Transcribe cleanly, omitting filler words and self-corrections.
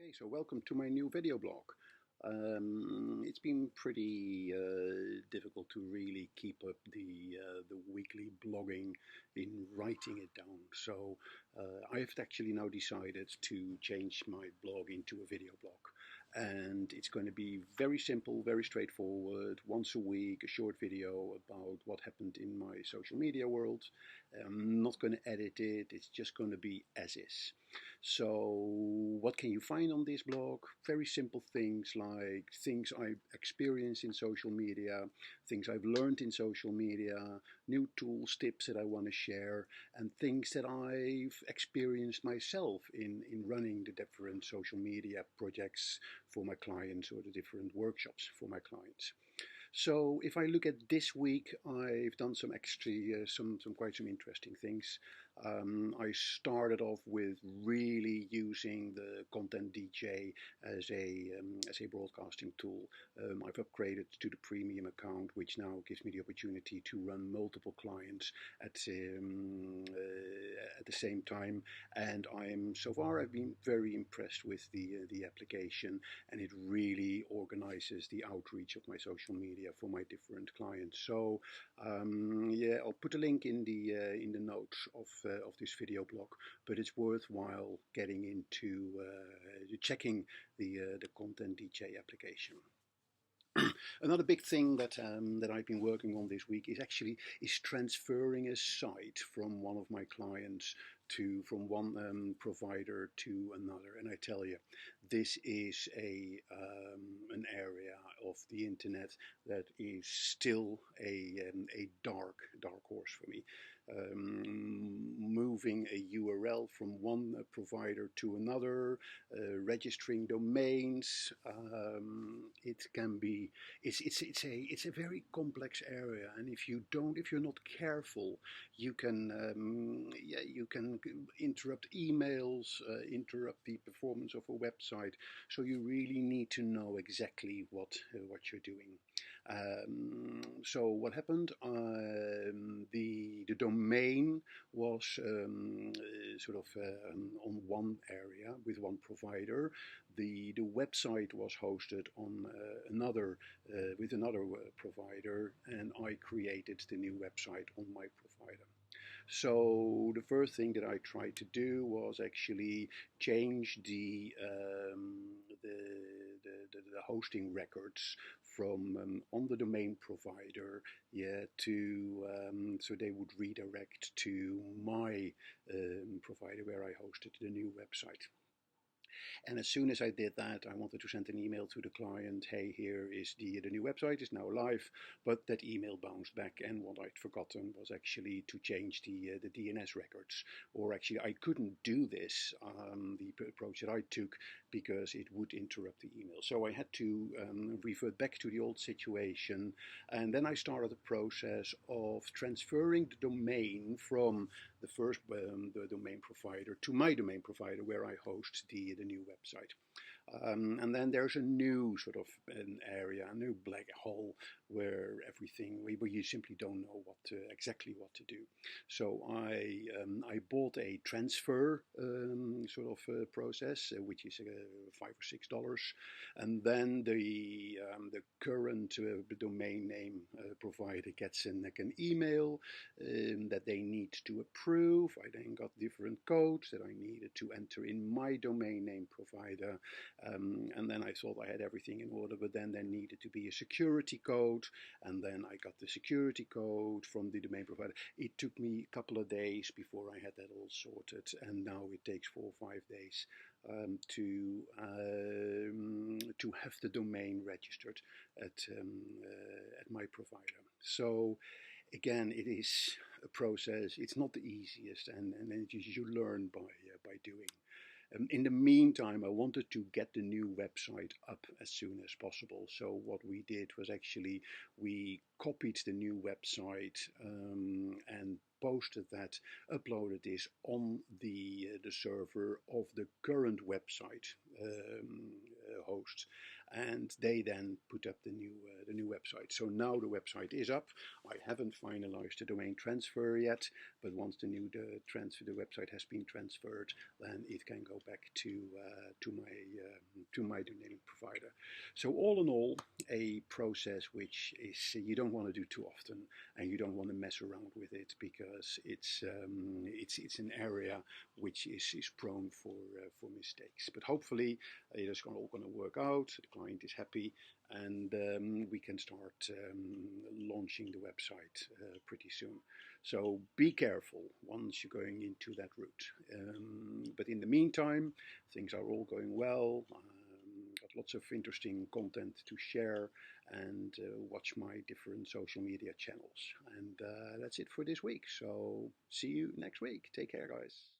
Okay, so welcome to my new video blog. It's been pretty difficult to really keep up the weekly blogging in writing it down. So I've actually now decided to change my blog into a video blog. And it's going to be very simple, very straightforward. Once a week, a short video about what happened in my social media world. I'm not going to edit it. It's just going to be as is. So what can you find on this blog? Very simple things like things I've experienced in social media, things I've learned in social media, new tools, tips that I want to share, and things that I've experienced myself in running the different social media projects for my clients or the different workshops for my clients. So if I look at this week, I've done some quite some interesting things. I started off with really using the Content DJ as a broadcasting tool. I've upgraded to the premium account, which now gives me the opportunity to run multiple clients at the same time. And so far I've been very impressed with the application, and it really organizes the outreach of my social media for my different clients. So yeah, I'll put a link in the notes of this video blog, but it's worthwhile getting into checking the Content DJ application. Another big thing that I've been working on this week is transferring a site from one of my clients from one provider to another. And I tell you, this is an area of the internet that is still a dark horse for me. Moving a URL from one provider to another, registering domains, it's a very complex area, and if you're not careful, you can interrupt emails, interrupt the performance of a website. So you really need to know exactly what you're doing. So what happened? The domain was on one area with one provider. The website was hosted on another provider, and I created the new website on my provider. So the first thing that I tried to do was actually change the hosting records from on the domain provider, to so they would redirect to my provider where I hosted the new website. And as soon as I did that, I wanted to send an email to the client, hey, here is the new website is now live, but that email bounced back, and what I'd forgotten was actually to change the DNS records. Or actually, I couldn't do this, the approach that I took, because it would interrupt the email. So I had to revert back to the old situation, and then I started the process of transferring the domain from the first the domain provider to my domain provider where I host the new website. And then there's a new sort of an area, a new black hole where you simply don't know exactly what to do. So I bought a transfer process, which is $5 or $6, and then the current domain name provider gets an email that they need to approve. I then got different codes that I needed to enter in my domain name provider. And then I thought I had everything in order, but then there needed to be a security code, and then I got the security code from the domain provider. It took me a couple of days before I had that all sorted, and now it takes 4 or 5 days to have the domain registered at my provider. So again, it is a process. It's not the easiest, and you learn by doing. In the meantime, I wanted to get the new website up as soon as possible. So what we did was actually we copied the new website and posted that, uploaded this on the server of the current website host, and they then put up the new website. So now the website is up. I haven't finalized the domain transfer yet, but once the website has been transferred, then it can go back to to my domain provider. So all in all, a process which is you don't want to do too often, and you don't want to mess around with it because it's an area which is prone for mistakes. But hopefully it is all going to work out. The client is happy, and we can start launching the website pretty soon. So be careful once you're going into that route. But in the meantime, things are all going well. Got lots of interesting content to share, and watch my different social media channels. And that's it for this week. So see you next week. Take care, guys.